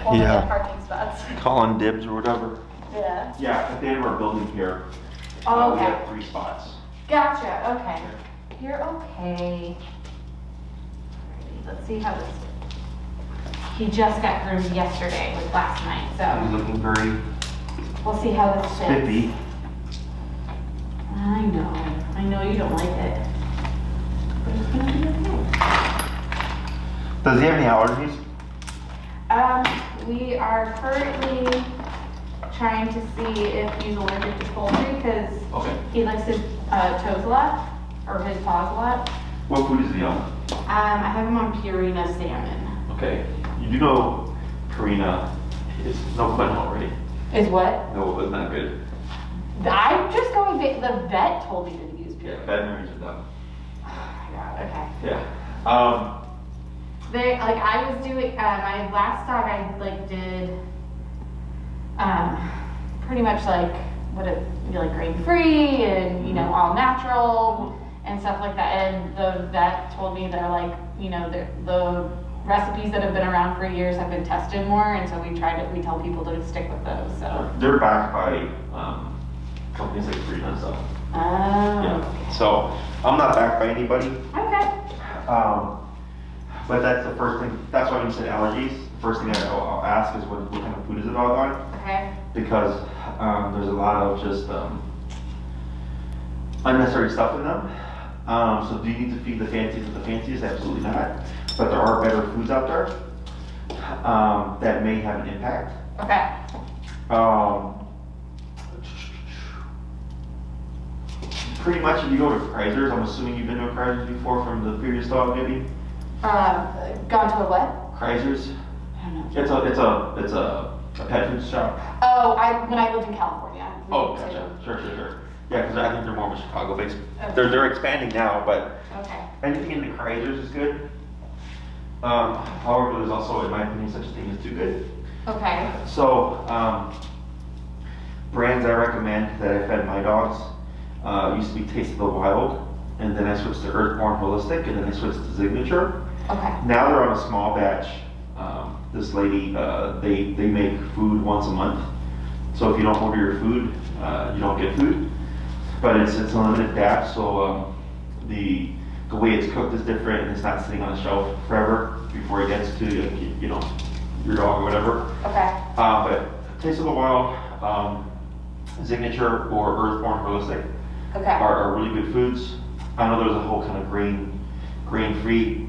Only get parking spots. Calling dibs or whatever. Yeah. Yeah, at the end of our building here, Oh, we okay. have 3 spots. Gotcha, okay. You're okay. Alrighty, let's see how this, he just got groomed yesterday, like last night, He's so looking very we'll see how this fits. spiffy. I know you don't like it. But it's gonna be okay. Does he have any allergies? We are currently trying to see if he's allergic to poultry because he likes his toes a lot, or his paws a lot. What food is he on? I have him on Purina salmon. Okay. You do know Purina is no fun already. Is what? No, it's not good. I'm just going, the vet told me to use Purina. Yeah, veterinarians are dumb. Oh my god, okay. Yeah. I was doing, my last dog I like did, pretty much like, like grain-free and, you know, all natural and stuff like that. And the vet told me they're like, you know, the recipes that have been around for years have been tested more. And so we tell people to stick with those, so. They're backed by companies like Purina and stuff. Oh. Yeah. So I'm not backed by anybody. Okay. But that's the first thing. That's why when you said allergies, the first thing I'll ask is what kind of food is the dog on? Okay. Because there's a lot of just unnecessary stuff in them. So do you need to feed the fancies of the fanciest? Absolutely not. But there are better foods out there that may have an impact. Okay. Pretty much if you go to Kreiser's, I'm assuming you've been to a Kreiser's before from the previous dog maybe? Gone to a what? Kreiser's? I don't know. It's a pet food shop. Oh, when I lived in California. Oh, gotcha. Sure. Yeah, because I think they're more of a Chicago-based. Okay. They're expanding now, but Okay. anything in the Kreiser's is good. However, there's also, in my opinion, such a thing as too good. Okay. So, brands I recommend that I fed my dogs used to be Taste of the Wild, and then I switched to Earthborn Holistic, and then I switched to Signature. Okay. Now they're on a small batch. This lady, they make food once a month. So if you don't order your food, you don't get food. But it's a limited batch, so the way it's cooked is different, and it's not sitting on the shelf forever before it gets to you know, your dog or whatever. Okay. But Taste of the Wild, Signature, or Earthborn Holistic Okay. are really good foods. I know there's a whole kind of grain-free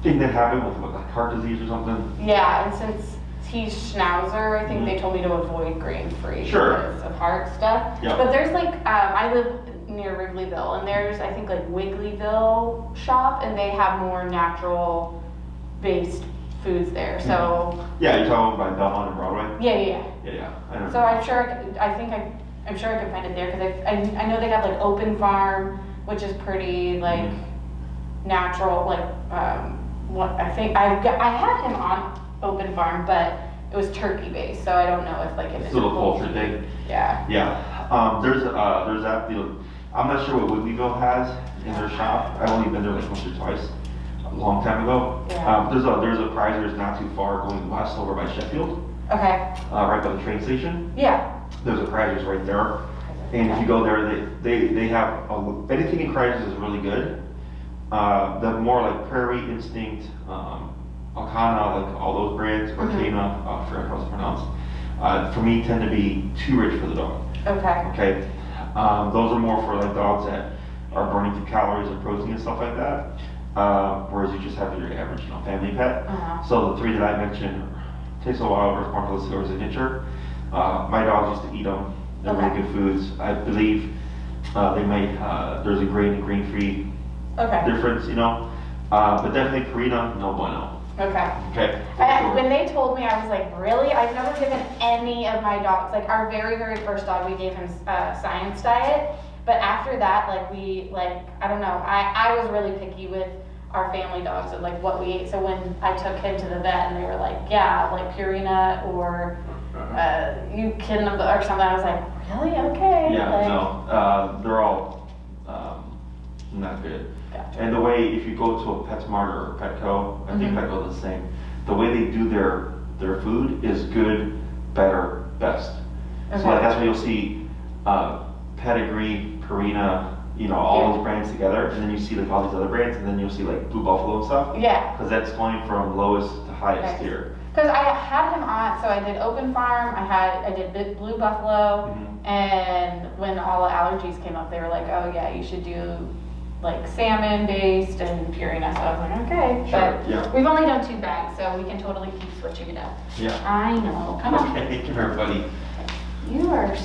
thing that happened with like heart disease or something. Yeah, and since he's Schnauzer, I think they told me to avoid grain-free because of heart stuff. Yeah. But there's like, I live near Wrigleyville, and there's, I think, like Wigglyville shop, and they have more natural-based foods there. So. Yeah, you're talking about Belmont and Broadway? Yeah. Yeah. I know. So I'm sure, I'm sure I can find it there, because I know they have like Open Farm, which is pretty like natural, like, what I think I had him on Open Farm, but it was turkey based, so I don't know if like it's a little poultry thing. Yeah. Yeah. There's that deal. I'm not sure what Wigglyville has in their shop. I've only been there like once or twice, a long time ago. Yeah. There's a Kreiser's not too far going west over by Sheffield. Okay. Right by the train station. Yeah. There's a Kreiser's right there. And if you go there, they have anything in Kreiser's is really good. The more like Prairie Instinct, Alcana, like all those brands, or Cana, I forgot how it's pronounced, for me tend to be too rich for the dog. Okay. Okay, those are more for like dogs that are burning through calories and protein and stuff like that. Whereas you just have your average, family pet. So the 3 that I mentioned, Taste of the Wild, Earthborn Holistic, or Signature. My dogs used to eat them. They're really good foods. I believe they might. There's a grain-free difference, but definitely Purina, no bueno. Okay. When they told me, I was like, really? I've never given any of my dogs, like our very, very first dog, we gave him science diet. But after that, I don't know, I was really picky with our family dogs and like what we ate. So when I took him to the vet and they were like, yeah, like Purina or you kidding them or something, I was like, really? Okay. Yeah, they're all not good. Gotcha. And the way, if you go to a PetSmart or Petco, I think Petco is the same. The way they do their their food is good, better, best. Okay. So like that's why you'll see Pedigree, Purina, you know, all those brands together, and then you see like all these other brands, and then you'll see like Blue Buffalo and stuff. Yeah. Because that's going from lowest to highest tier. Because I had him on, so I did Open Farm, I did Blue Buffalo, and when all the allergies came up, they were like, oh yeah, you should do like salmon based and Purina. So I was like, okay, Sure, but we've only done 2 bags, so we can totally keep switching it up. Yeah. I know. Come on. Okay, come here, buddy. You are.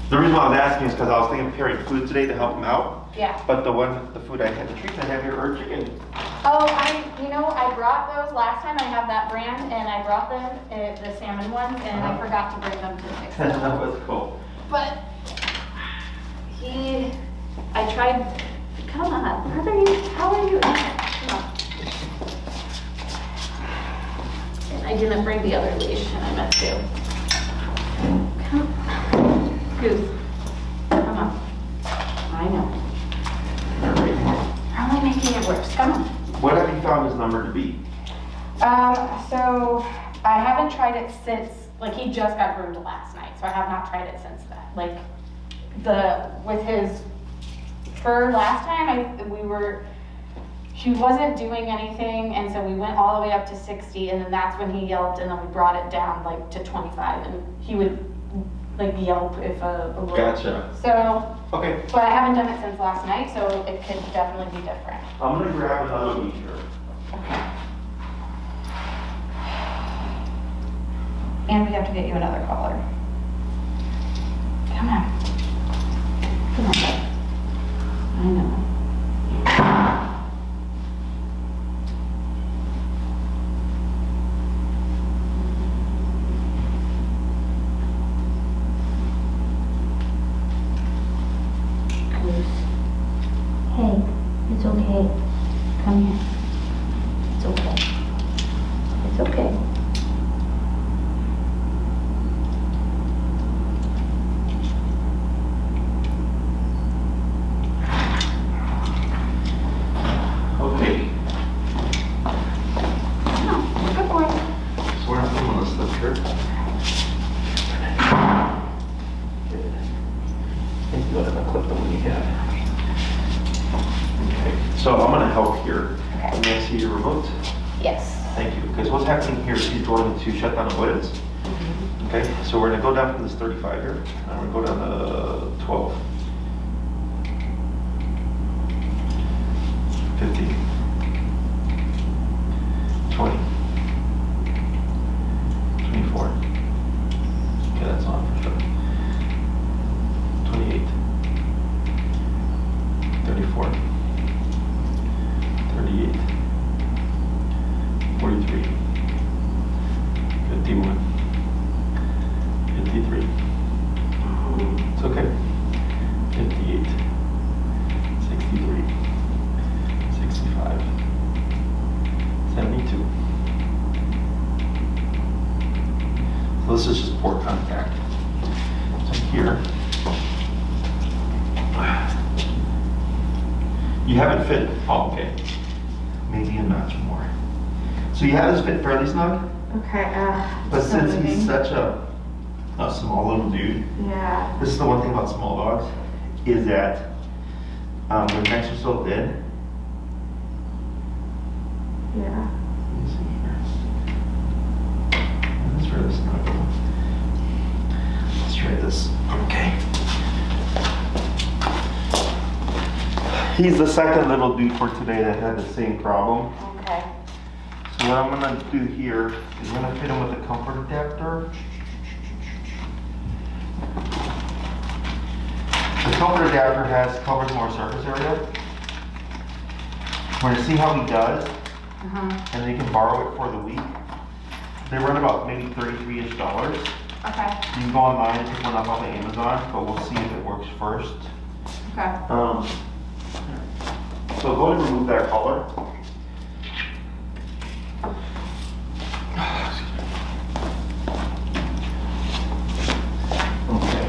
The reason why I was asking is because I was thinking of preparing food today to help him out. Yeah. But the food I had, the treats I have here are chicken. Oh, I brought those last time. I have that brand, and I brought them, the salmon ones, and I forgot to bring them to mix them. That was cool. But I tried. Come on, how are you? Come on. And I didn't bring the other leash, and I meant to. Come on. Goose, come on. I know. You're only making it worse. Come on. What have you found his number to be? So I haven't tried it since, like he just got groomed last night, so I have not tried it since that. Like with his fur last time, he wasn't doing anything, and so we went all the way up to 60, and then that's when he yelped, and then we brought it down like to 25, and he would like yelp if a little. Gotcha. So. Okay. But I haven't done it since last night, so it could definitely be different. I'm gonna grab another leash here. Okay. And we have to get you another collar. Come on. Come on, bud. I know. Hey, it's okay. Come here. It's okay. It's okay. Okay. No, good boy. So we're not doing this stuff here. I think you got to clip the one you have. Okay, so I'm gonna help here. Okay. May I see your remote? Yes. Thank you. Because what's happening here is he's going to shut down avoidance. Okay, so we're gonna go down from this 35 here, and we're gonna go down to 12. 15. 20. 24. Okay, that's on for sure. 28. 34. 38. 43. 51. 53. It's okay. 58. 63. 65. 72. So this is just port contact. So here. You have it fit. Oh, okay. Maybe a notch more. So you have this fit fairly snug, Okay. but since he's such a small little dude, Yeah. this is the one thing about small dogs, is that their necks are so thin. Yeah. Let me see here. Let's try this snug. Let's try this. Okay. He's the second little dude for today that had the same problem. Okay. So what I'm gonna do here is I'm gonna fit him with a comfort adapter. The comfort adapter covers more surface area. We're gonna see how he does, and then you can borrow it for the week. They run about maybe $33-ish. Okay. You can go online and pick one up off of Amazon, but we'll see if it works first. Okay. So go and remove that collar. Okay.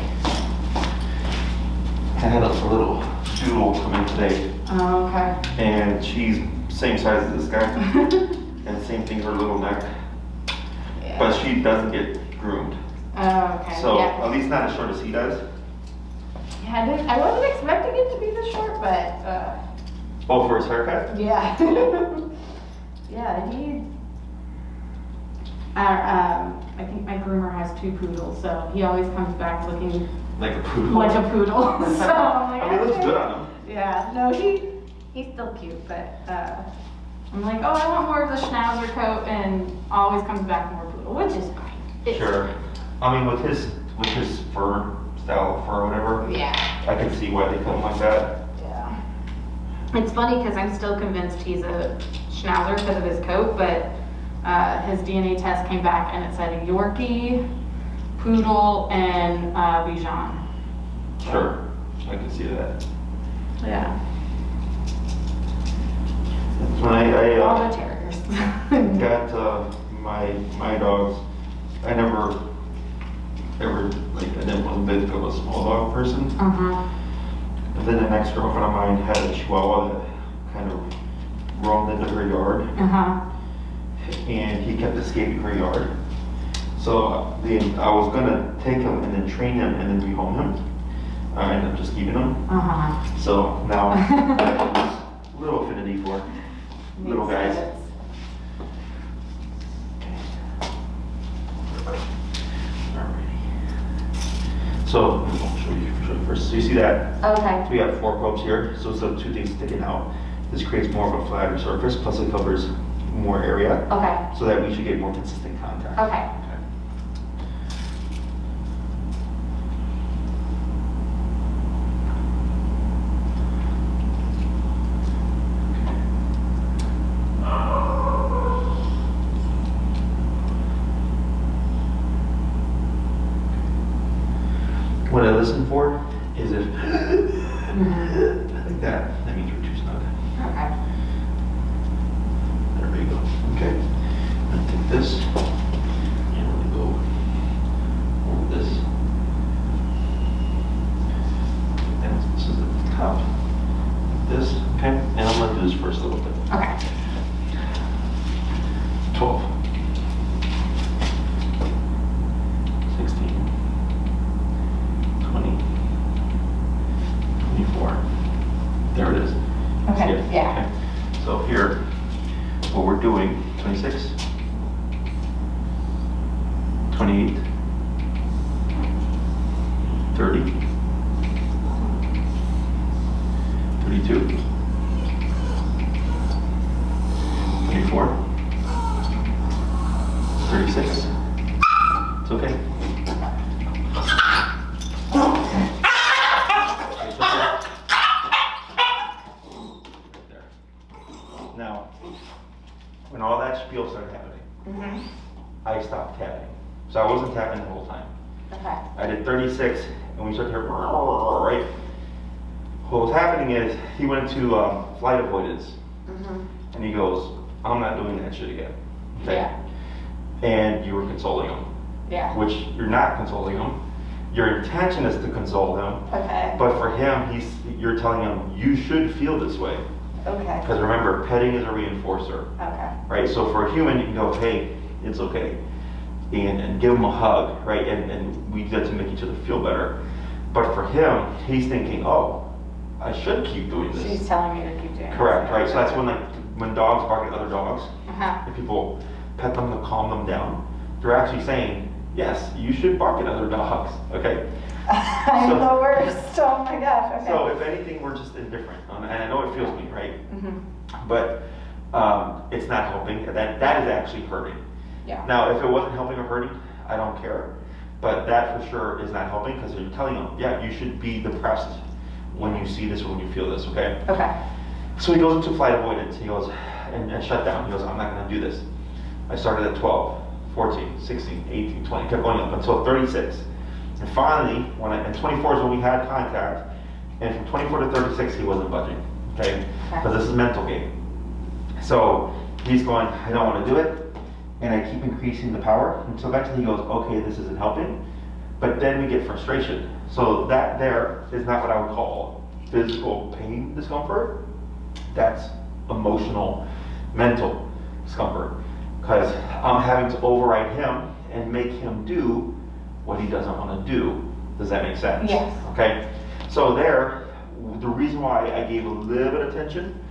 I had a little doodle come in today. Oh, okay. And she's same size as this guy. And same thing, her little neck. Yeah. But she doesn't get groomed. Oh, okay. So, yeah. at least not as short as he does. Yeah, I wasn't expecting it to be this short, but, Oh, for his haircut? yeah. Yeah, I think my groomer has 2 poodles, so he always comes back looking Like a poodle. like a poodle. So I'm like, I mean, it looks okay. good on him. Yeah, no, he's still cute, but I'm like, oh, I want more of the schnauzer coat, and always comes back more poodle, which is fine. Sure. I mean, with his fur, style of fur or whatever, Yeah. I can see why they cut him like that. Yeah. It's funny because I'm still convinced he's a schnauzer because of his coat, but his DNA test came back and it said a Yorkie, poodle, and Bichon. Sure. I can see that. Yeah. When I All the terriers. got my dogs, I never ever, like, I never was a big of a small dog person. And then an ex-girlfriend of mine had a Chihuahua that kind of roamed into her yard, and he kept escaping her yard. So I was gonna take him and then train him and then rehome him. I ended up just keeping him. So now I have this little affinity for little guys. So, I'll show you first. So you see that? Okay. We have 4 probes here, so instead of 2 things sticking out, this creates more of a flatter surface, plus it covers more area, Okay. so that we should get more consistent contact. Okay. What I listen for is if, like that means we're too snug. Okay. There we go. Okay. I'm gonna take this and we're gonna go over this. And this is the top. This, okay? And I'm gonna do this first a little bit. Okay. 12. 16. 20. 24. There it is. Okay, See it? yeah. Okay. So here, what we're doing, 26, 28, 30, 32, 24, 36. It's okay. There. Now, when all that spiel started happening, I stopped tapping. So I wasn't tapping the whole time. Okay. I did 36, and we started to hear, right? What was happening is, he went into flight avoidance, and he goes, I'm not doing that shit again. Okay? Yeah. And you were consoling him, Yeah. which you're not consoling him. Your intention is to console him, Okay. but for him, you're telling him, you should feel this way. Okay. Because remember, petting is a reinforcer, Okay. right? So for a human, you can go, hey, it's okay. And give him a hug, right? And we get to make each other feel better. But for him, he's thinking, oh, I should keep doing this. She's telling me to keep doing Correct, this. right? So that's when dogs bark at other dogs, Uh-huh. and people pet them to calm them down, they're actually saying, yes, you should bark at other dogs, okay? I'm So- the worst. Oh my gosh. Okay. So if anything, we're just indifferent, and I know it feels me, right? But it's not helping. That is actually hurting. Yeah. Now, if it wasn't helping or hurting, I don't care. But that for sure is not helping because you're telling them, yeah, you should be depressed when you see this or when you feel this, okay? Okay. So he goes into flight avoidance. He goes, and shut down. He goes, I'm not going to do this. I started at 12, 14, 16, 18, 20, kept going up until 36. And finally, and 24 is when we had contact, and from 24 to 36, he wasn't budging, okay? Because this is a mental game. So he's going, I don't want to do it, and I keep increasing the power, until eventually he goes, okay, this isn't helping. But then we get frustration. So that there is not what I would call physical pain, discomfort. That's emotional, mental discomfort. Because I'm having to override him and make him do what he doesn't want to do. Does that make sense? Yes. Okay. So the reason why I gave a little bit of attention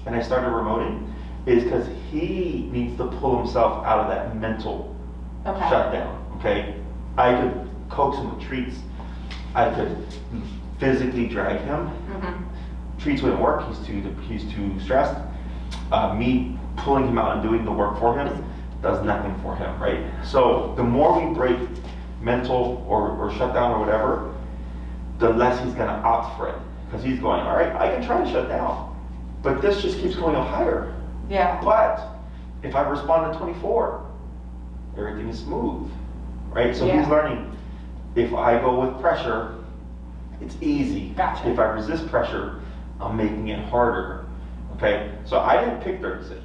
and I started remoting is because he needs to pull himself out of that mental shutdown. Okay. I could coax him with treats. I could physically drag him. Treats wouldn't work. He's too stressed. Me pulling him out and doing the work for him does nothing for him, right? So the more we break mental or shut down or whatever, the less he's gonna opt for it. Because he's going, all right, I can try to shut down, but this just keeps going up higher. Yeah. But if I respond to 24, everything is smooth, right? So he's learning, if I go with pressure, it's easy. Gotcha. If I resist pressure, I'm making it harder, okay? So I didn't pick 36.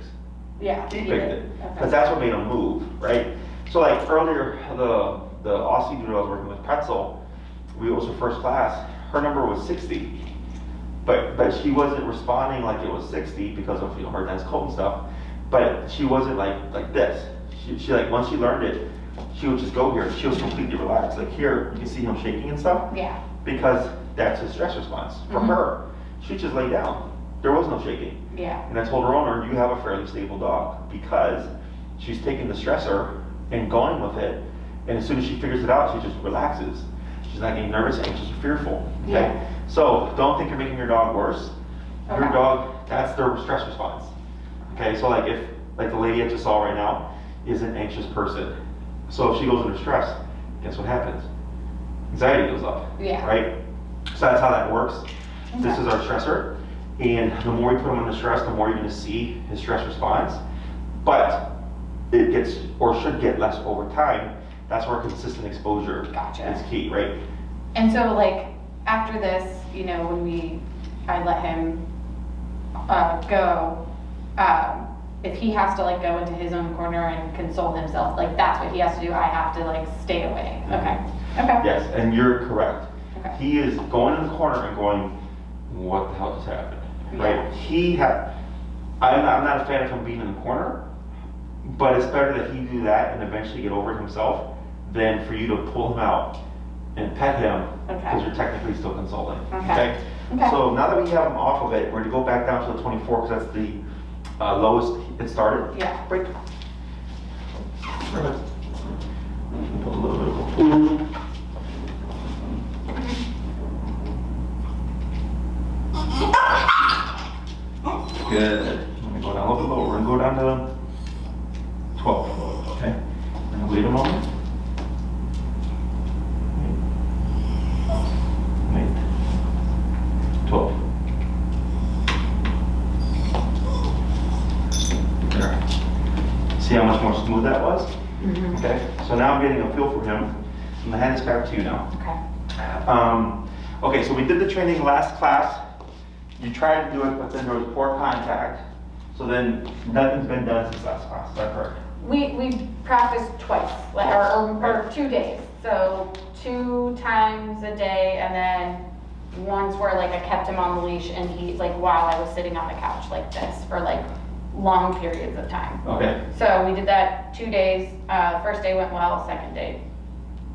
Yeah. He picked it, because that's what made him move, right? So like earlier, the Aussie dude I was working with, Pretzel, it was her first class, her number was 60. But she wasn't responding like it was 60 because of her dense cold and stuff. But she wasn't like this. She like, once she learned it, she would just go here. She was completely relaxed. Like here, you can see him shaking and stuff. Yeah. Because that's his stress response. For her, she just lay down. There was no shaking. Yeah. And I told her owner, you have a fairly stable dog because she's taking the stressor and going with it. And as soon as she figures it out, she just relaxes. She's not getting nervous, anxious, or fearful. Okay? Yeah. So don't think you're making your dog worse. Your Okay. dog, that's their stress response. Okay, so like if, like the lady I just saw right now is an anxious person. So if she goes into stress, guess what happens? Anxiety goes up. Yeah. Right? So that's how that works. Okay. This is our stressor. And the more we put him under stress, the more you're gonna see his stress response. But it gets, or should get less over time. That's where consistent exposure is key, right? And so like after this, you know, when I let him go, if he has to like go into his own corner and console himself, like that's what he has to do. I have to like stay away. Okay. Okay. Yes, and you're correct. Okay. He is going in the corner and going, what the hell just happened? Right? I'm not a fan of him being in the corner, but it's better that he do that and eventually get over it himself than for you to pull him out and pet him because you're technically still consoling. Okay? So now that we have him off of it, we're going to go back down to the 24 because that's the lowest it started. Yeah. Break. Put a little bit of food. Good. I'm going to go down a little bit lower. We're going to go down to 12. Okay? I'm going to wait a moment. Wait. 12. There. See how much more smooth that was? Okay? So now I'm getting a feel for him. I'm going to hand this back to you now. Okay. Okay, so we did the training last class. You tried to do it, but then there was poor contact. So then nothing's been done since last class. Is that correct? We practiced twice, like, or 2 days. So 2 times a day, and then once where like I kept him on the leash and he like while I was sitting on the couch like this for like long periods of time. Okay. So we did that 2 days. First day went well. Second day,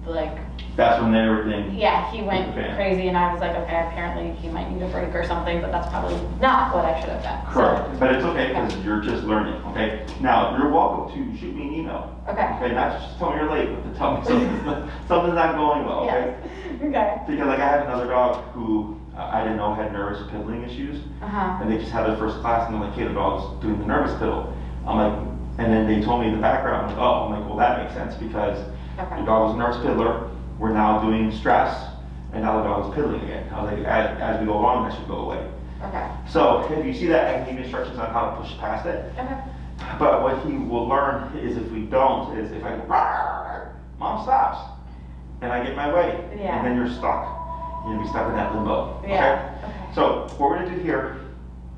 like. That's when everything. Yeah, he went crazy, and I was like, okay, apparently he might need a break or something, but that's probably not what I should have done. Correct, but it's okay because you're just learning. Okay. Now you're welcome to shoot me an email. Okay. Okay. Not just tell me you're late, but to tell me something's not going well. Okay. Yes. Okay. Because like I had another dog who I didn't know had nervous piddling issues, and they just had their first class, and they're like, hey, the dog's doing the nervous piddle. I'm like, and then they told me in the background, I'm like, oh, I'm like, well, that makes sense because your dog was a nervous piddler. We're now doing stress, and now the dog is piddling again. I was like, as we go along, that should go away. Okay. So if you see that, I can give you instructions on how to push past it. Okay. But what he will learn is if we don't, is if I go, "Rawr," Mom stops, and I get my way, and then you're stuck. You're gonna be stuck in that limbo. Yeah. Okay? So what we're gonna do here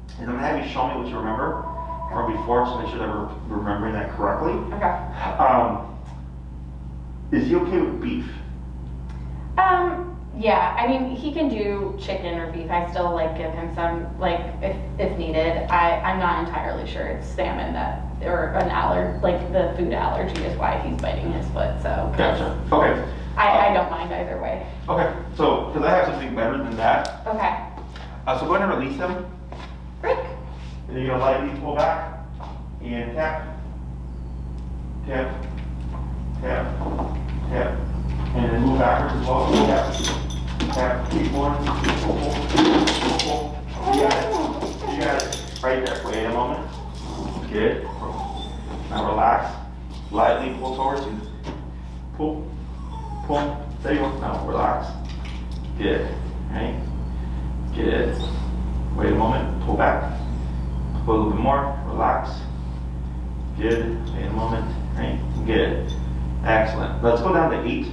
is I'm gonna have you show me what you remember from before, so make sure that we're remembering that correctly. Okay. Is he okay with beef? Yeah, I mean, he can do chicken or beef. I still like give him some, like if needed. I'm not entirely sure it's salmon or an like the food allergy is why he's biting his foot. So Gotcha. Okay. I don't mind either way. Okay. So, because I have something better than that. Okay. So go ahead and release him. Rick. And then you're gonna lightly pull back and tap, tap, tap, tap, and then move backwards as well. Tap, tap, keep going, pull, pull, pull. You got it. You got it. Right there. Wait a moment. Good. Now relax. Lightly pull towards you. Pull, pull. There you go. Now relax. Good. Right. Good. Wait a moment. Pull back. Pull a little bit more. Relax. Good. Wait a moment. Right. Good. Excellent. Let's go down to 8.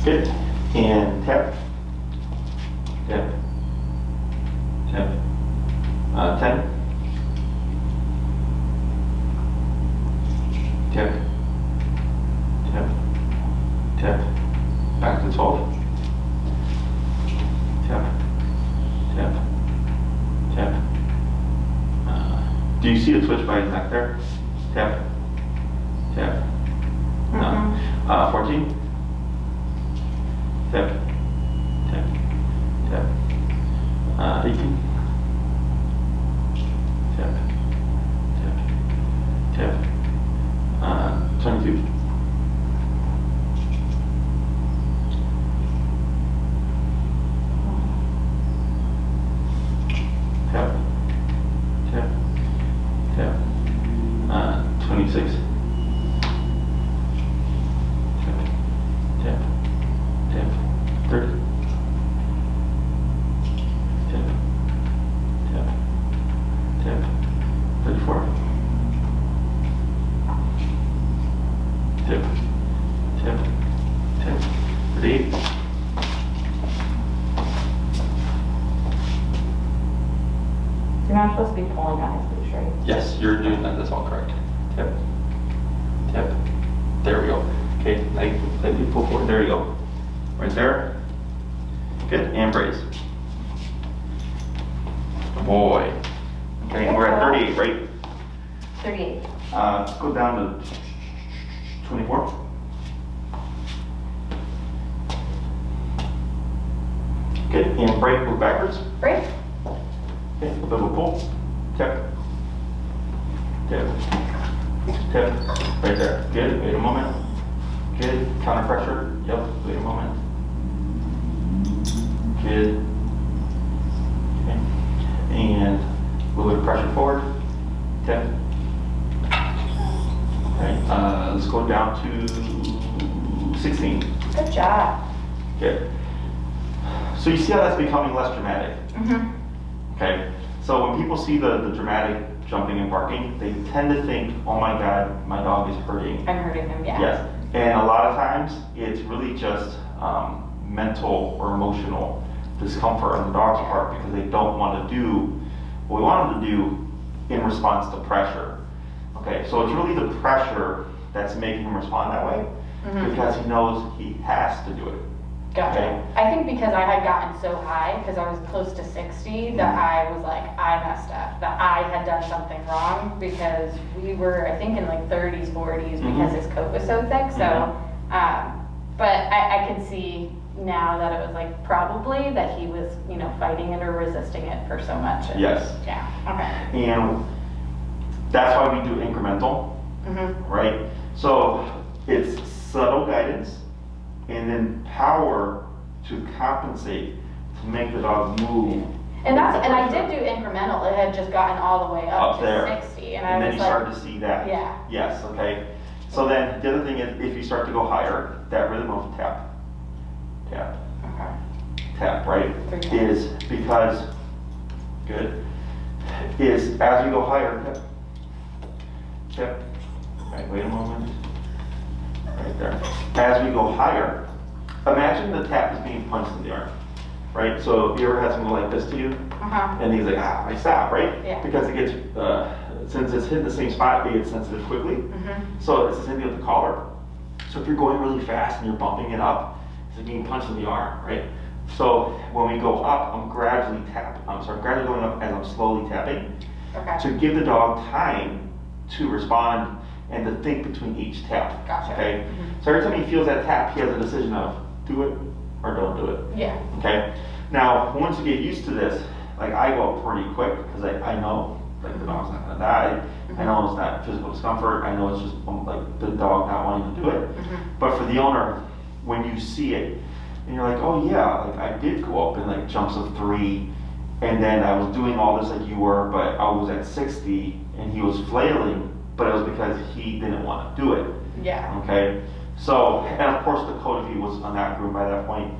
Good. And tap. Tap. Tap. 10. Tap. Tap. Tap. Back to 12. Tap. Tap. Tap. Do you see the twitch by his neck there? Tap. Tap. No. 14. Tap. Tap. Tap. 18. Tap. Tap. Tap. 22. Tap. Tap. Tap. 26. Tap. Tap. Tap. 30. Tap. Tap. Tap. 34. Tap. Tap. Tap. 38. You're not supposed to be pulling on his leash, right? Yes, you're doing that. That's all correct. Tap. Tap. There we go. Okay, now you pull forward. There you go. Right there. Good. And brace. Boy. Okay, and we're at 38, right? 38. Let's go down to 24. Good. And break. Move backwards. Break. Okay, a little bit of a pull. Tap. Tap. Tap. Right there. Good. Wait a moment. Good. Counter pressure. Yep. Wait a moment. Good. Okay. And a little bit of pressure forward. Tap. Okay. Let's go down to 16. Good job. Good. So you see how that's becoming less dramatic. Mm-hmm. Okay, so when people see the dramatic jumping and barking, they tend to think, oh my God, my dog is hurting. I'm hurting him, yeah. Yes, and a lot of times it's really just mental or emotional discomfort on the dog's part because they don't want to do what we want them to do in response to pressure. Okay, so it's really the pressure that's making him respond that way because he knows he has to do it. Gotcha. Okay. I think because I had gotten so high, because I was close to 60, that I was like, I messed up, that I had done something wrong because we were, I think, in like 30s, 40s because his coat was so thick. So, but I can see now that it was like probably that he was, you know, fighting it or resisting it for so much. And, Yes. Yeah. Okay. And that's why we do incremental, right? So it's subtle guidance and then power to compensate to make the dog move. And I did do incremental. It had just gotten all the way up to there. 60, and And I then was you like, start to see that. yeah. Yes, okay. So then the other thing is if you start to go higher, that rhythm of tap, tap, Okay. tap, right? 3 times. Is because, good, is as you go higher, tap, tap, right, wait a moment, right there. As we go higher, imagine the tap is being punched in the arm, right? So if you ever had someone like this to you, and he's like, I stop, right? Yeah. Because it gets since it's hitting the same spot, they get sensitive quickly. So it's the same thing with the collar. So if you're going really fast and you're bumping it up, it's like being punched in the arm, right? So when we go up, I'm gradually gradually going up as I'm slowly tapping to give the dog time to respond and to think between each tap. Gotcha. Okay. So every time he feels that tap, he has a decision of do it or don't do it. Yeah. Okay. Now, once you get used to this, like I go up pretty quick because I know like the dog's not gonna die. I know it's not physical discomfort. I know it's just like the dog not wanting to do it. But for the owner, when you see it, and you're like, oh yeah, like I did go up in like jumps of 3, and then I was doing all this like you were, but I was at 60, and he was flailing, but it was because he didn't want to do it. Yeah. Okay. So, and of course the coat, if he was on that room by that point,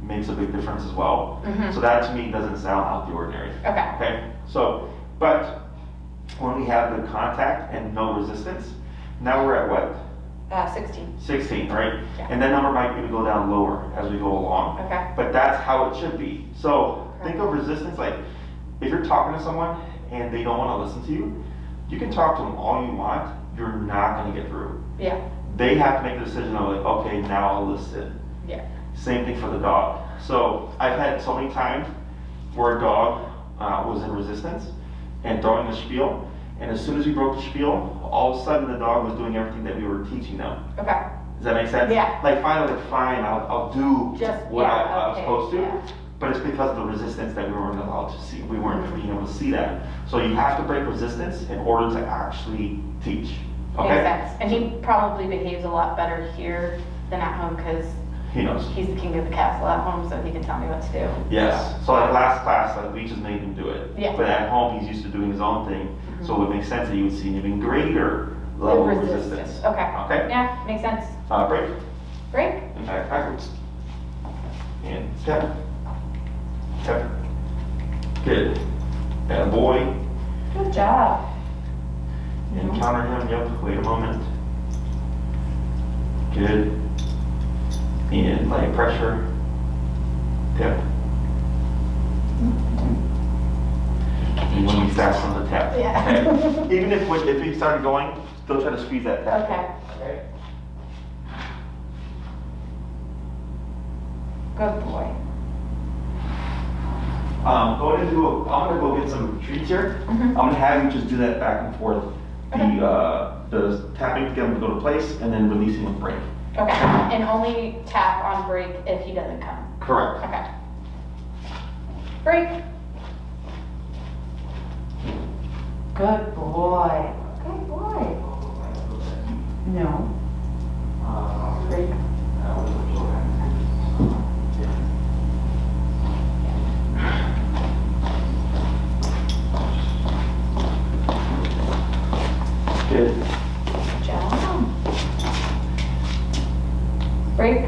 makes a big difference as well. So that to me doesn't sound out the ordinary. Okay. Okay. So, but when we have the contact and no resistance, now we're at what? 16. 16, right? Yeah. And that number might even go down lower as we go along. Okay. But that's how it should be. So think of resistance like if you're talking to someone and they don't want to listen to you, you can talk to them all you want, you're not going to get through. Yeah. They have to make the decision of like, okay, now I'll listen. Yeah. Same thing for the dog. So I've had so many times where a dog was in resistance and throwing the spiel, and as soon as we broke the spiel, all of a sudden the dog was doing everything that we were teaching them. Okay. Does that make sense? Yeah. Like finally, like fine, I'll do what I was supposed to, yeah. but it's because of the resistance that we weren't allowed to see. We weren't being able to see that. So you have to break resistance in order to actually teach. Okay? Makes sense. And he probably behaves a lot better here than at home because He knows. he's the king of the castle at home, so he can tell me what to do. Yes. So like last class, like we just made him do it. Yeah. But at home, he's used to doing his own thing. So it would make sense that you would see an even greater level of resistance. Okay. Okay? Yeah, makes sense. Break. Break. And back backwards. And step. Step. Good. And boy. Good job. And counter him. Yep. Wait a moment. Good. And light pressure. Tap. You want to be fast on the tap. Yeah. Okay? Even if he started going, still try to squeeze that tap. Okay. Okay. Good boy. I'm gonna go get some treats here. I'm gonna have you just do that back and forth. The tapping to get him to go to place and then releasing with break. Okay. And only tap on break if he doesn't come. Correct. Okay. Break. Good boy. Good boy. No. Break. Good. Good job. Break.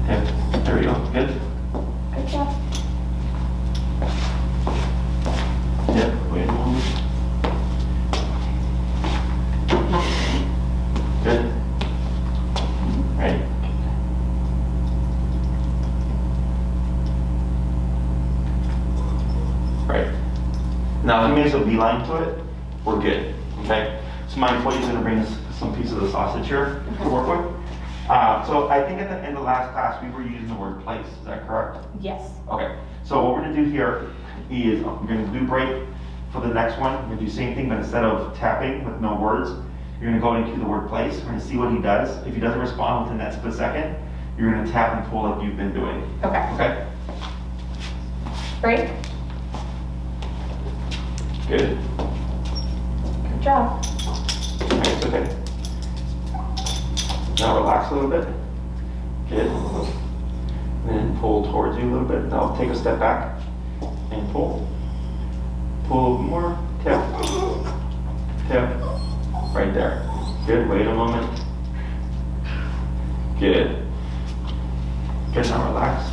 Yeah. There we go. Good. Good job. Yep. Wait a moment. Good. Right. Right. Now, if he makes a beeline to it, we're good. Okay. So my employee's going to bring us some piece of the sausage here to work with. So I think at the end of last class we were using the word place. Is that correct? Yes. Okay. So what we're going to do here is we're going to do break for the next one. We're going to do the same thing, but instead of tapping with no words, you're going to go into the word place. We're going to see what he does. If he doesn't respond within that split second, you're going to tap and pull like you've been doing. Okay. Okay? Break. Good. Good job. It's okay. Now relax a little bit. Good. And then pull towards you a little bit. Now take a step back and pull. Pull more. Tap. Tap. Right there. Good. Wait a moment. Good. Good. Now relax.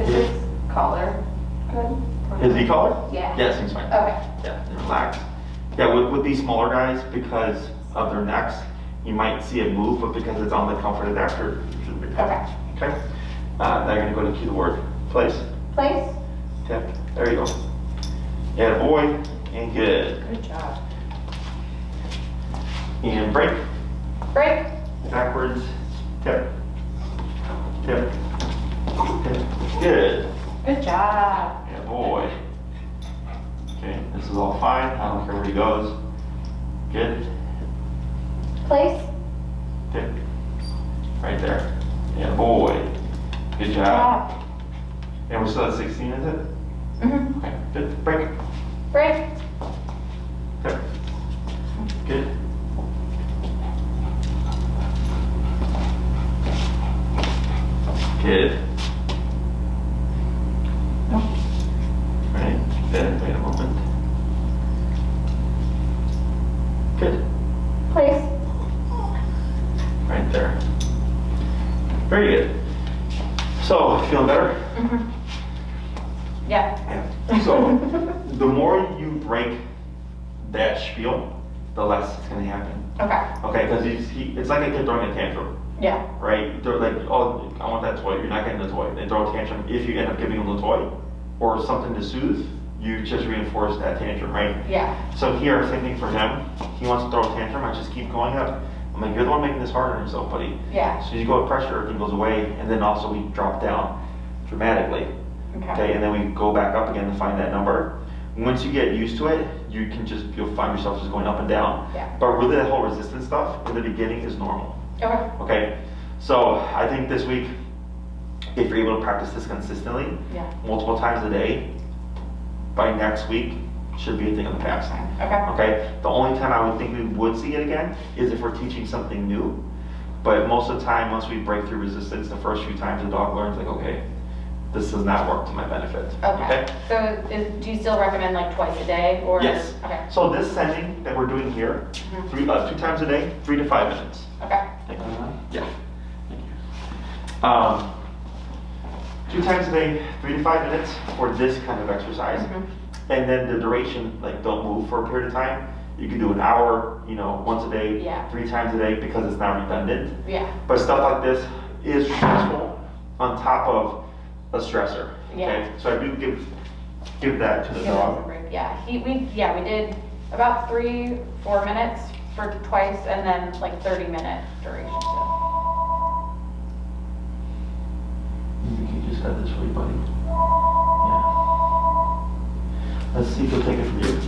Is his collar good? Is he collar? Yeah. Yes, he's fine. Okay. Yeah, and relax. Yeah, with these smaller guys, because of their necks, you might see it move, but because it's on the comforted after, it should be fine. Okay. Okay? Now you're gonna go to key the word. Place. Place. Tap. There you go. And boy, and good. Good job. And break. Break. Backwards. Tip. Tip. Tip. Good. Good job. And boy. Okay, this is all fine. I don't care where he goes. Good. Place. Tip. Right there. Yeah, boy. Good job. And we're still at 16, is it? Mm-hmm. Okay, good. Break. Break. Tip. Good. Good. Right, then wait a moment. Good. Place. Right there. Very good. So, feeling better? Mm-hmm. Yeah. Yeah. So, the more you break that spiel, the less it's going to happen. Okay. Okay, because it's like a kid throwing a tantrum, Yeah. right? They're like, oh, I want that toy. You're not getting the toy. They throw a tantrum. If you end up giving them the toy or something to soothe, you just reinforce that tantrum, right? Yeah. So here, same thing for him. He wants to throw a tantrum. I just keep going up. I'm like, you're the one making this hard on yourself, buddy. Yeah. So you go with pressure, everything goes away, and then also we drop down dramatically. Okay, and then we go back up again to find that number. Once you get used to it, you'll find yourself just going up and down. Yeah. But really that whole resistance stuff in the beginning is normal. Okay. Okay, so I think this week, if you're able to practice this consistently, Yeah. multiple times a day, by next week, should be a thing of the past. Okay. Okay, the only time I would think we would see it again is if we're teaching something new. But most of the time, once we break through resistance, the first few times the dog learns, like, okay, this does not work to my benefit. Okay. So do you still recommend like twice a day or? Yes. Okay. So this sending that we're doing here, Mhm. 2 times a day, 3 to 5 minutes. Okay. Thank you. Yeah. Thank you. 2 times a day, 3 to 5 minutes for this kind of exercise. Mhm. And then the duration, like don't move for a period of time. You can do an hour, once a day, Yeah. 3 times a day because it's not redundant. Yeah. But stuff like this is stressful on top of a stressor. Yeah. Okay, so I do give that to the Give us a dog. break. Yeah. We did about 3-4 minutes for twice and then like 30-minute duration too. He just had this for you, buddy. Yeah. Let's see if he'll take it from you.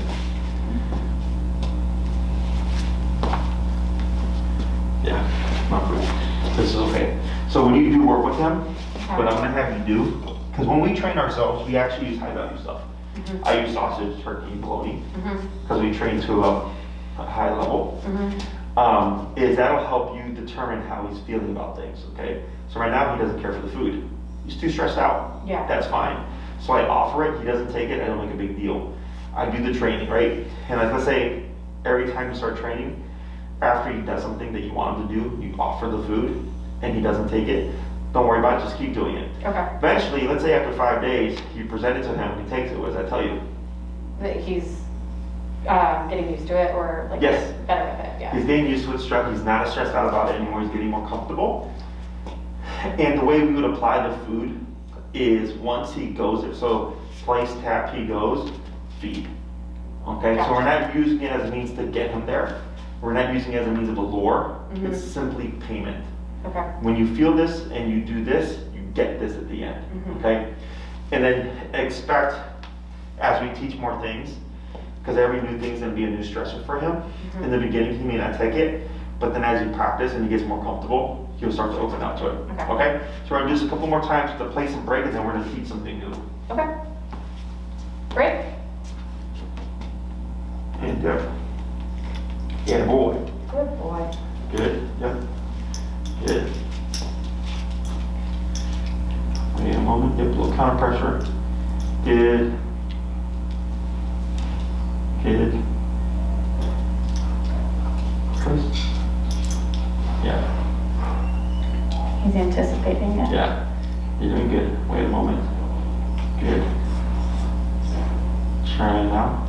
Yeah, not good. This is okay. So when you do work with him, what I'm gonna have you do, because when we train ourselves, we actually use high value stuff. Mhm. I use sausage, turkey, bologna, Mhm. because we train to a high level. Mhm. Is that'll help you determine how he's feeling about things, okay? So right now, he doesn't care for the food. He's too stressed out. Yeah. That's fine. So I offer it, he doesn't take it, I don't make a big deal. I do the training, right? And like, let's say, every time you start training, after he does something that you want him to do, you offer the food, and he doesn't take it, don't worry about it, just keep doing it. Okay. Eventually, let's say after 5 days, you present it to him, he takes it, what does that tell you? That he's getting used to it or like Yes. better with it. Yeah. He's getting used to it, he's not as stressed out about it anymore, he's getting more comfortable. And the way we would apply the food is once he goes there, so place, tap, he goes, feed. Okay, so we're not using it as a means to get him there. We're not using it as a means of allure. Mhm. It's simply payment. Okay. When you feel this and you do this, you get this at the end. Mhm. Okay? And then expect, as we teach more things, because every new thing is going to be a new stressor for him. Mhm. In the beginning, he may not take it, but then as you practice and he gets more comfortable, he'll start to open up to it. Okay. So we're going to do this a couple more times with the place and break, and then we're going to teach something new. Okay. Break. And yeah, boy. Good boy. Good. Yep. Good. Wait a moment. Yep, a little counter pressure. Good. Good. Chris? Yeah. He's anticipating it. Yeah. You're doing good. Wait a moment. Good. Try it now.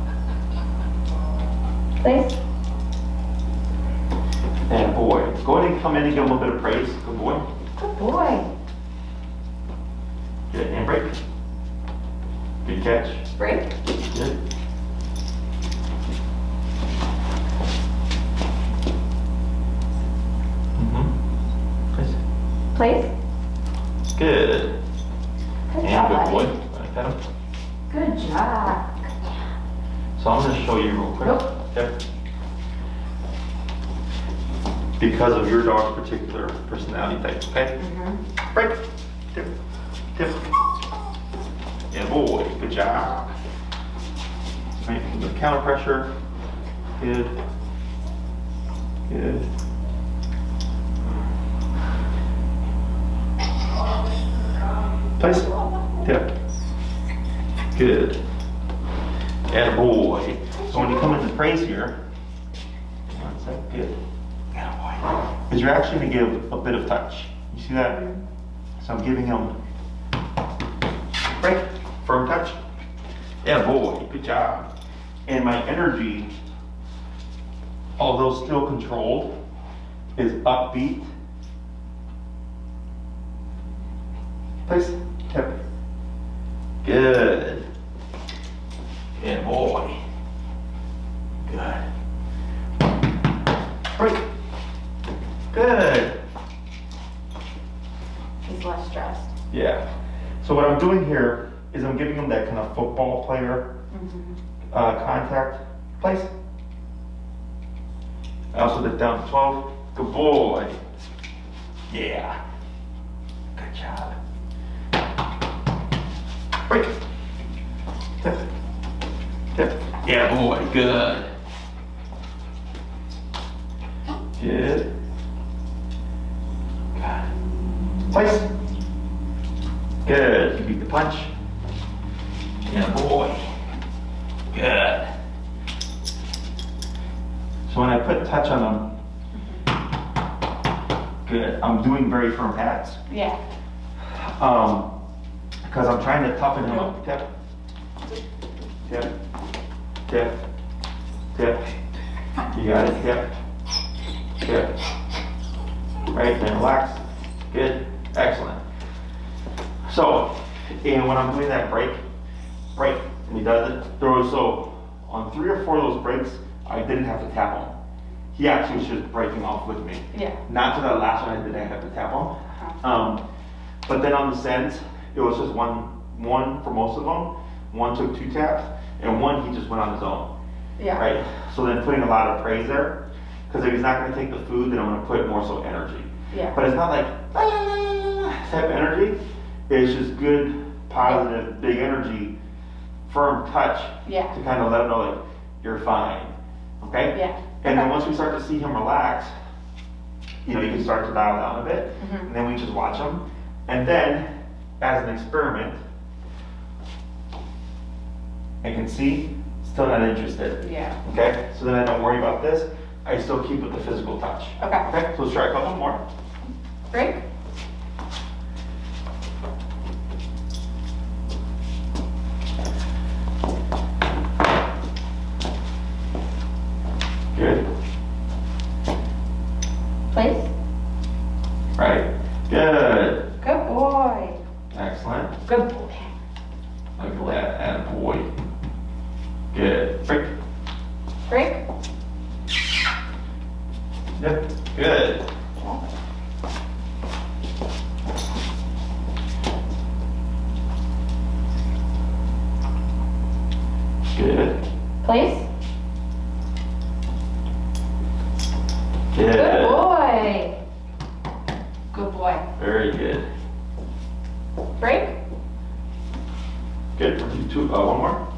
Place. And boy. Go ahead and come in and give him a bit of praise. Good boy. Good boy. Good. And break. Good catch. Break. Good. Place. Good. Good And job, good buddy. boy. Like that. Good job. So I'm going to show you real quick. Nope. Okay. Because of your dog's particular personality type, okay? Break. Tip. Tip. Yeah, boy. Good job. Right, with counter pressure. Good. Good. Place. Tip. Good. Yeah, boy. So when you come into praise here, one sec, good. Yeah, boy. Is you're actually going to give a bit of touch. You see that? So I'm giving him break, firm touch. Yeah, boy. Good job. And my energy, although still controlled, is upbeat. Place. Tip. Good. Yeah, boy. Good. Break. Good. He's less stressed. Yeah. So what I'm doing here is I'm giving him that kind of football player contact. Place. I also did down to 12. Good boy. Yeah. Good job. Break. Tip. Tip. Yeah, boy. Good. Good. Good. Place. Good. You beat the punch. Yeah, boy. Good. So when I put touch on them, good. I'm doing very firm pats. Yeah. Because I'm trying to toughen him up. Tip. Tip. Tip. Tip. You got it. Tip. Tip. Right, then relax. Good. Excellent. So, and when I'm doing that break, and he does it, so on 3 or 4 of those breaks, I didn't have to tap him. He actually was just breaking off with me. Yeah. Not to that last one I didn't have to tap him. But then on the sends, it was just one for most of them. One took 2 taps, and one he just went on his own. Yeah. Right? So then putting a lot of praise there, because if he's not going to take the food, then I'm going to put more so energy. Yeah. But it's not like la, la, la, la, la, type of energy. It's just good, positive, big energy, firm touch Yeah. to kind of let him know like you're fine. Okay? Yeah. And then once we start to see him relax, you can start to dial down a bit, and then we just watch him. And then, as an experiment, I can see, still not interested. Yeah. Okay? So then I don't worry about this. I still keep with the physical touch. Okay. Okay? So let's try a couple more. Break. Good. Place. Right. Good. Good boy. Excellent. Good boy. Look at that. And boy. Good. Break. Break. Yep. Good. Good. Place. Good. Good boy. Good boy. Very good. Break. Good. We'll do one more.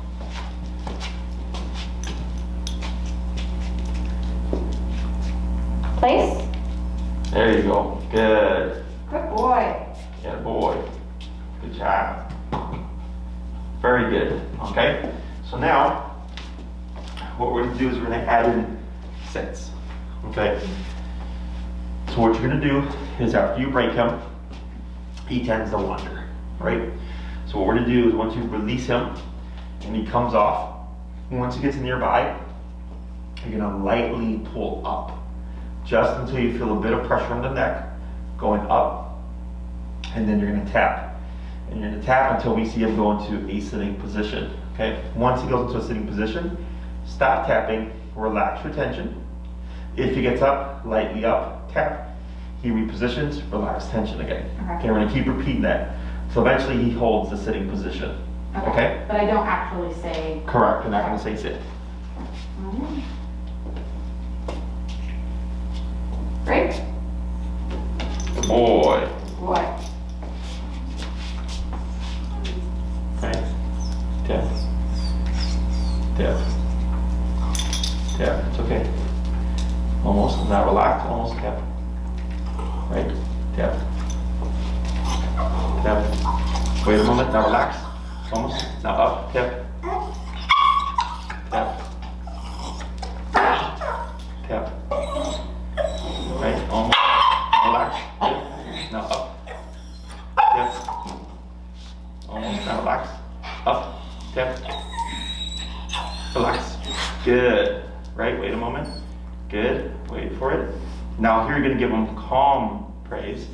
Place. There you go. Good. Good boy. Yeah, boy. Good job. Very good. Okay. So now, what we're going to do is we're going to add in sets. Okay. So what you're going to do is after you break him, he tends to wander, right? So what we're going to do is once you release him and he comes off, once he gets nearby, you're going to lightly pull up just until you feel a bit of pressure on the neck going up, and then you're going to tap. And you're going to tap until we see him go into a sitting position. Okay. Once he goes into a sitting position, stop tapping, relax your tension. If he gets up, lightly up, tap. he repositions, relax tension again. Okay. Okay, we're gonna keep repeating that. So eventually he holds the sitting position. Okay? But I don't actually say. Correct, you're not gonna say sit. Break. Boy. Boy. Right? Tap. Tap. Tap, it's okay. Almost, now relax, almost tap. Right? Tap. Tap. Wait a moment, now relax. Almost, now up, tap. Tap. Tap. Right, almost, now relax. Good. Now up. Tap. Almost, now relax. Up, tap. Relax. Good. Right, wait a moment. Good, wait for it. Now here you're gonna give them calm praise.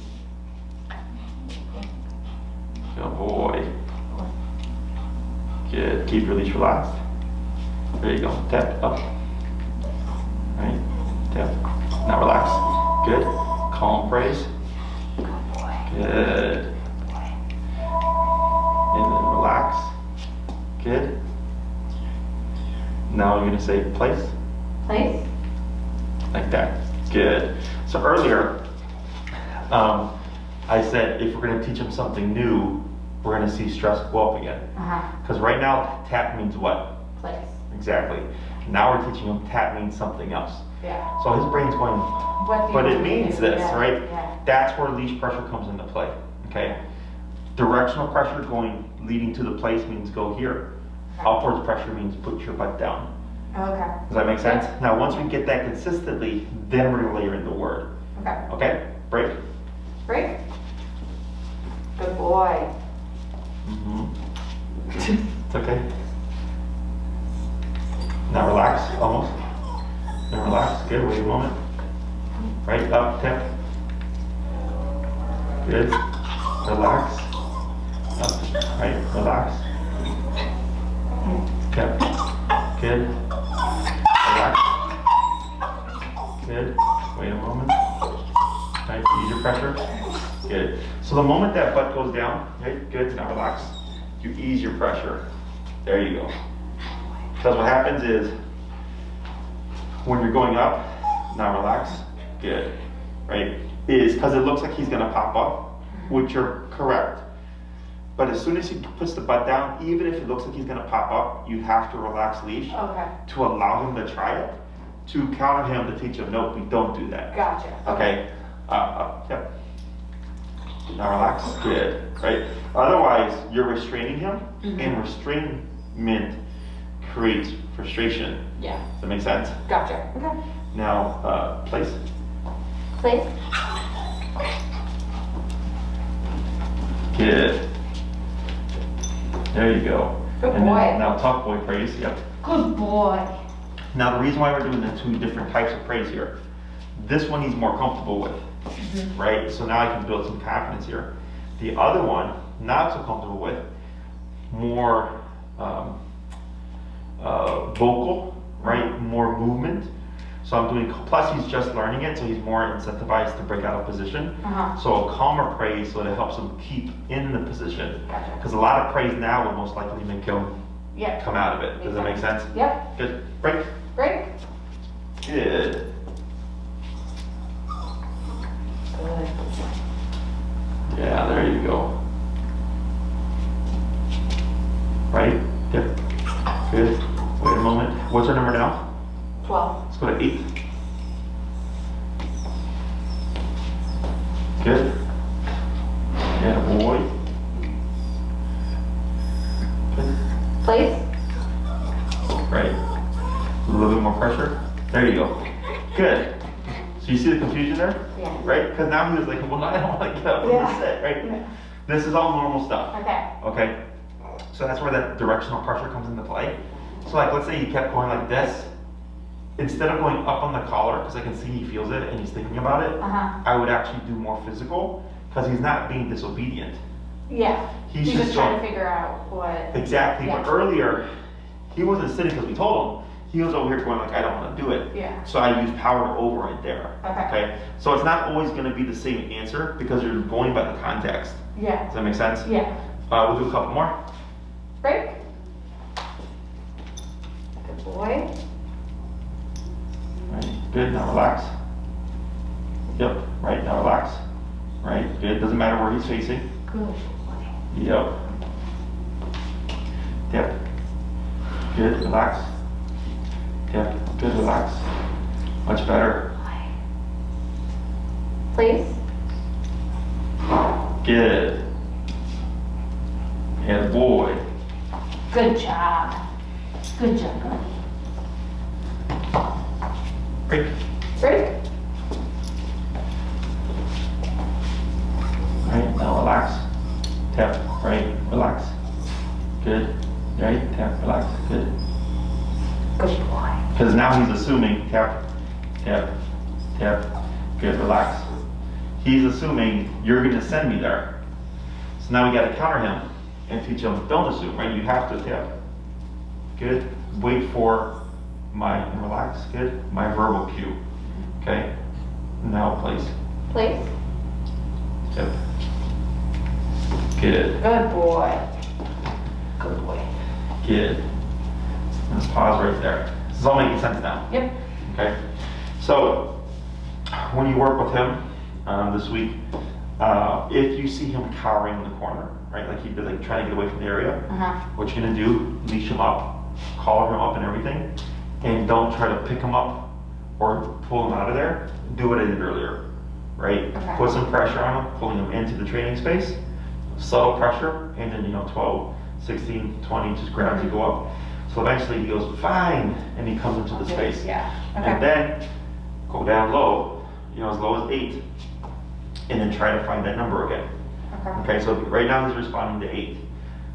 Good boy. Good, keep your leash relaxed. There you go, tap up. Right, tap. Now relax. Good, calm praise. Good. And then relax. Good. Now I'm gonna say place. Place. Like that. Good. So earlier, I said if we're going to teach them something new, we're going to see stress go up again. Because right now, tap means what? Place. Exactly. Now we're teaching him tap means something else. Yeah. So his brain's going, What do but you it mean? means this, Yeah, right? yeah. That's where leash pressure comes into play. Okay. Directional pressure going leading to the place means go here. Okay. Upwards pressure means put your butt down. Okay. Does that make sense? Now, once we get that consistently, then we're gonna layer in the word. Okay. Okay? Break. Break. Good boy. It's okay. Now relax, almost. Now relax. Good. Wait a moment. Right, up, tap. Good. Relax. Up. Right, relax. Tap. Good. Relax. Good. Wait a moment. Right, ease your pressure. Good. So the moment that butt goes down, right, good, now relax. You ease your pressure. There you go. Because what happens is, when you're going up, now relax, good, right, is because it looks like he's gonna pop up, which you're correct. But as soon as he puts the butt down, even if it looks like he's gonna pop up, you have to relax leash Okay. to allow him to try it, to counter him, to teach him, no, we don't do that. Gotcha. Okay, yep. Now relax, good, right? Otherwise, you're restraining him, and restrainment creates frustration. Yeah. Does that make sense? Gotcha. Okay. Now, place. Place. Good. There you go. Good And boy. then, now tough boy praise, yep. Good boy. Now the reason why we're doing the two different types of praise here, this one he's more comfortable with, right? So now I can build some confidence here. The other one, not so comfortable with, more vocal, right? More movement. So I'm doing, plus he's just learning it, so he's more incentivized to break out of position. So a calmer praise, so that helps him keep in the position. Gotcha. Because a lot of praise now would most likely make him Yeah. come out of it. Does that make sense? Yep. Good. Break. Break. Good. Good. Yeah, there you go. Right? Yep. Good. Wait a moment. What's our number now? 12. Let's go to 8. Good. Yeah, boy. Good. Place. Right. A little bit more pressure. There you go. Good. So you see the confusion there? Yeah. Right? Because now he was like, well, I don't want to get up from the sit, right? Yeah. This is all normal stuff. Okay. Okay? So that's where that directional pressure comes into play. So like, let's say he kept going like this. Instead of going up on the collar, because I can see he feels it and he's thinking about it, I would actually do more physical, because he's not being disobedient. Yeah. He's just just trying going- to figure out what. Exactly, Yeah. but earlier, he wasn't sitting because we told him. he was over here going like, I don't want to do it. Yeah. So I use power to override there. Okay. So it's not always going to be the same answer because you're going by the context. Yeah. Does that make sense? Yeah. We'll do a couple more. Break. Good boy. Right, good, now relax. Yep, right, now relax. Right, good, doesn't matter where he's facing. Good boy. Yep. Yep. Good, relax. Yep, good, relax. Much better. Please. Good. And boy. Good job. Good job, buddy. Break. Break. Right, now relax. Tap, right, relax. Good. Right, tap, relax, good. Good boy. Because now he's assuming, tap, tap, tap, good, relax. He's assuming you're gonna send me there. So now we gotta counter him and teach him, don't assume, right? You have to tap. Good, wait for and relax, good, my verbal cue. Okay, now place, Please. tap. Good, Good boy. Good boy. good. Let's pause right there. This is all making sense now. Yep. Okay, so when you work with him this week, if you see him cowering in the corner, right, like he'd be like trying to get away from the area, what you're gonna do, leash him up, collar him up and everything, and don't try to pick him up or pull him out of there. Do what I did earlier, right? Okay. Put some pressure on him, pulling him into the training space, subtle pressure, and then 12, 16, 20, just grabs you, go up. So eventually he goes, fine, and he comes into the space. Yeah. And Okay. then go down low, as low as 8, and then try to find that number again. Okay. Okay, so right now he's responding to 8.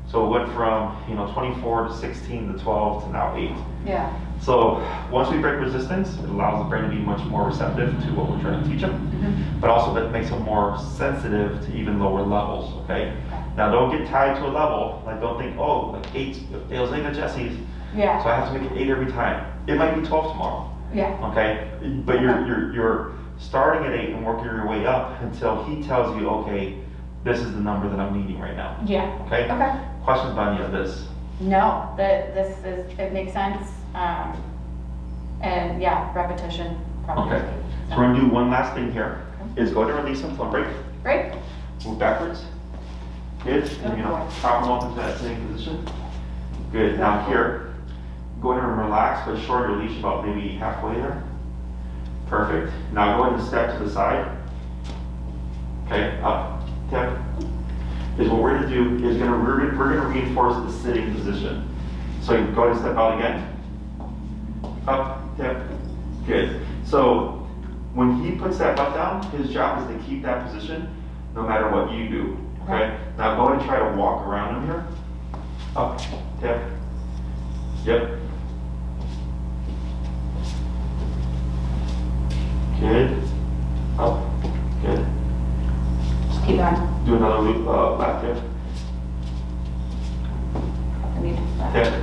So it went from 24 to 16 to 12 to now 8. Yeah. So once we break resistance, it allows the brain to be much more receptive to what we're trying to teach him, but also that makes him more sensitive to even lower levels. Okay. Now don't get tied to a level. Like don't think, oh, like 8, it was 8 at Jesse's, Yeah. so I have to make it 8 every time. It might be 12 tomorrow. Yeah. Okay, but you're starting at 8 and working your way up until he tells you, okay, this is the number that I'm needing right now. Yeah. Okay. Okay. Questions about any of this? No, it makes sense. And yeah, repetition probably. Okay. So we're gonna do one last thing here. Is go ahead and release him from break. Break. Move backwards. Good. And prop him up into that same position. Good. Now here, go ahead and relax, but shorten your leash about maybe halfway there. Perfect. Now go ahead and step to the side. Okay, up, tap. Is what we're gonna do is we're gonna reinforce the sitting position. So you go ahead and step out again. Up, tap. Good. So when he puts that butt down, his job is to keep that position no matter what you do. Okay? Now go ahead and try to walk around him here. Up, tap. Yep. Good. Up. Good. Just keep going. Do another loop, left tip. I need that. Tip.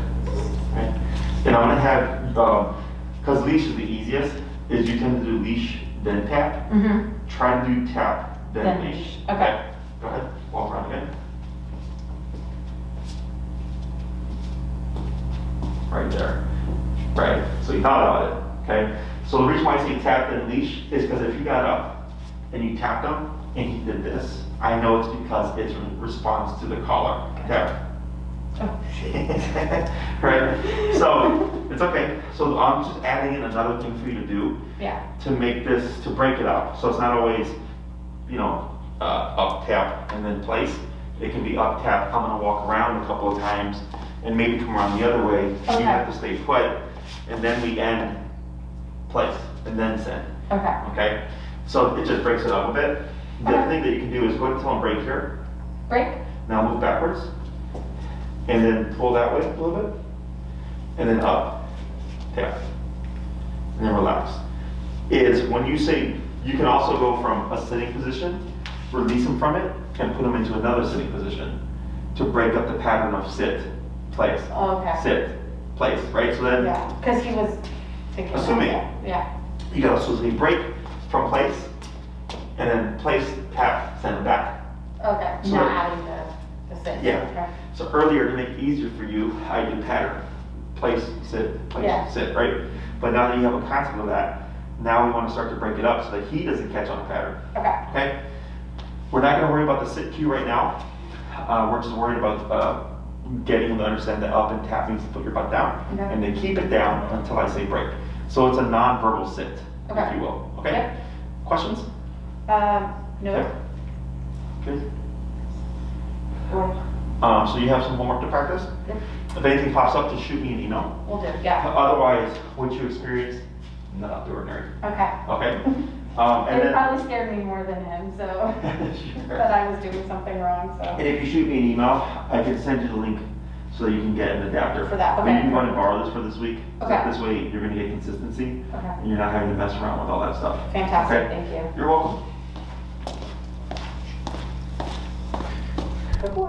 Right. And I'm gonna have, because leash is the easiest, is you tend to do leash, then tap. Try to do tap, then Then leash. leash. Okay. Go ahead, walk around again. Right there. Right, so you thought about it, okay? So the reason why I say tap, then leash is because if you got up and you tapped him and he did this, I know it's because it's in response to the collar. Tap. Oh, Right? So it's okay. So I'm just adding in another thing for you to do yeah. to make this, to break it up. So it's not always, up, tap, and then place. It can be up, tap, I'm gonna walk around a couple of times and maybe come around the other way. Okay. You have to stay put, and then we end place, and then send. Okay. Okay? So it just breaks it up a bit. The other thing that you can do is go ahead and tell them break here. Break. Now move backwards. And then pull that way a little bit. And then up, tap. And then relax. Is when you say, you can also go from a sitting position, release them from it, and put them into another sitting position to break up the pattern of sit, place, Okay. sit, place, right? So then Yeah, because he was thinking. Assuming. Yeah. you gotta supposedly break from place, and then place, tap, send it back. Okay, So not that- adding the sit. Yeah. Okay. So earlier, to make it easier for you, I do pattern. Place, sit, place, Yeah. sit, right? But now that you have a concept of that, now we wanna start to break it up so that he doesn't catch on the pattern, Okay. okay? We're not gonna worry about the sit cue right now. We're just worried about getting him to understand the up and tap means to put your butt down. Okay. And then keep it down until I say break. So it's a non-verbal sit, Okay. if you will, okay? Yep. Questions? No. Okay. Okay. So you have some homework to practice? Yep. If anything pops up, just shoot me an email. We'll do, yeah. Otherwise, what you experience, not out the ordinary, Okay. okay? And It then, probably scared me more than him, so, Sure. that I was doing something wrong, so. And if you shoot me an email, I can send you the link so that you can get an adapter. For that, But okay. you can go and borrow this for this week. So Okay. This way, you're gonna get consistency, Okay. and you're not having to mess around with all that stuff. Fantastic, Okay? thank you. You're welcome. Good boy.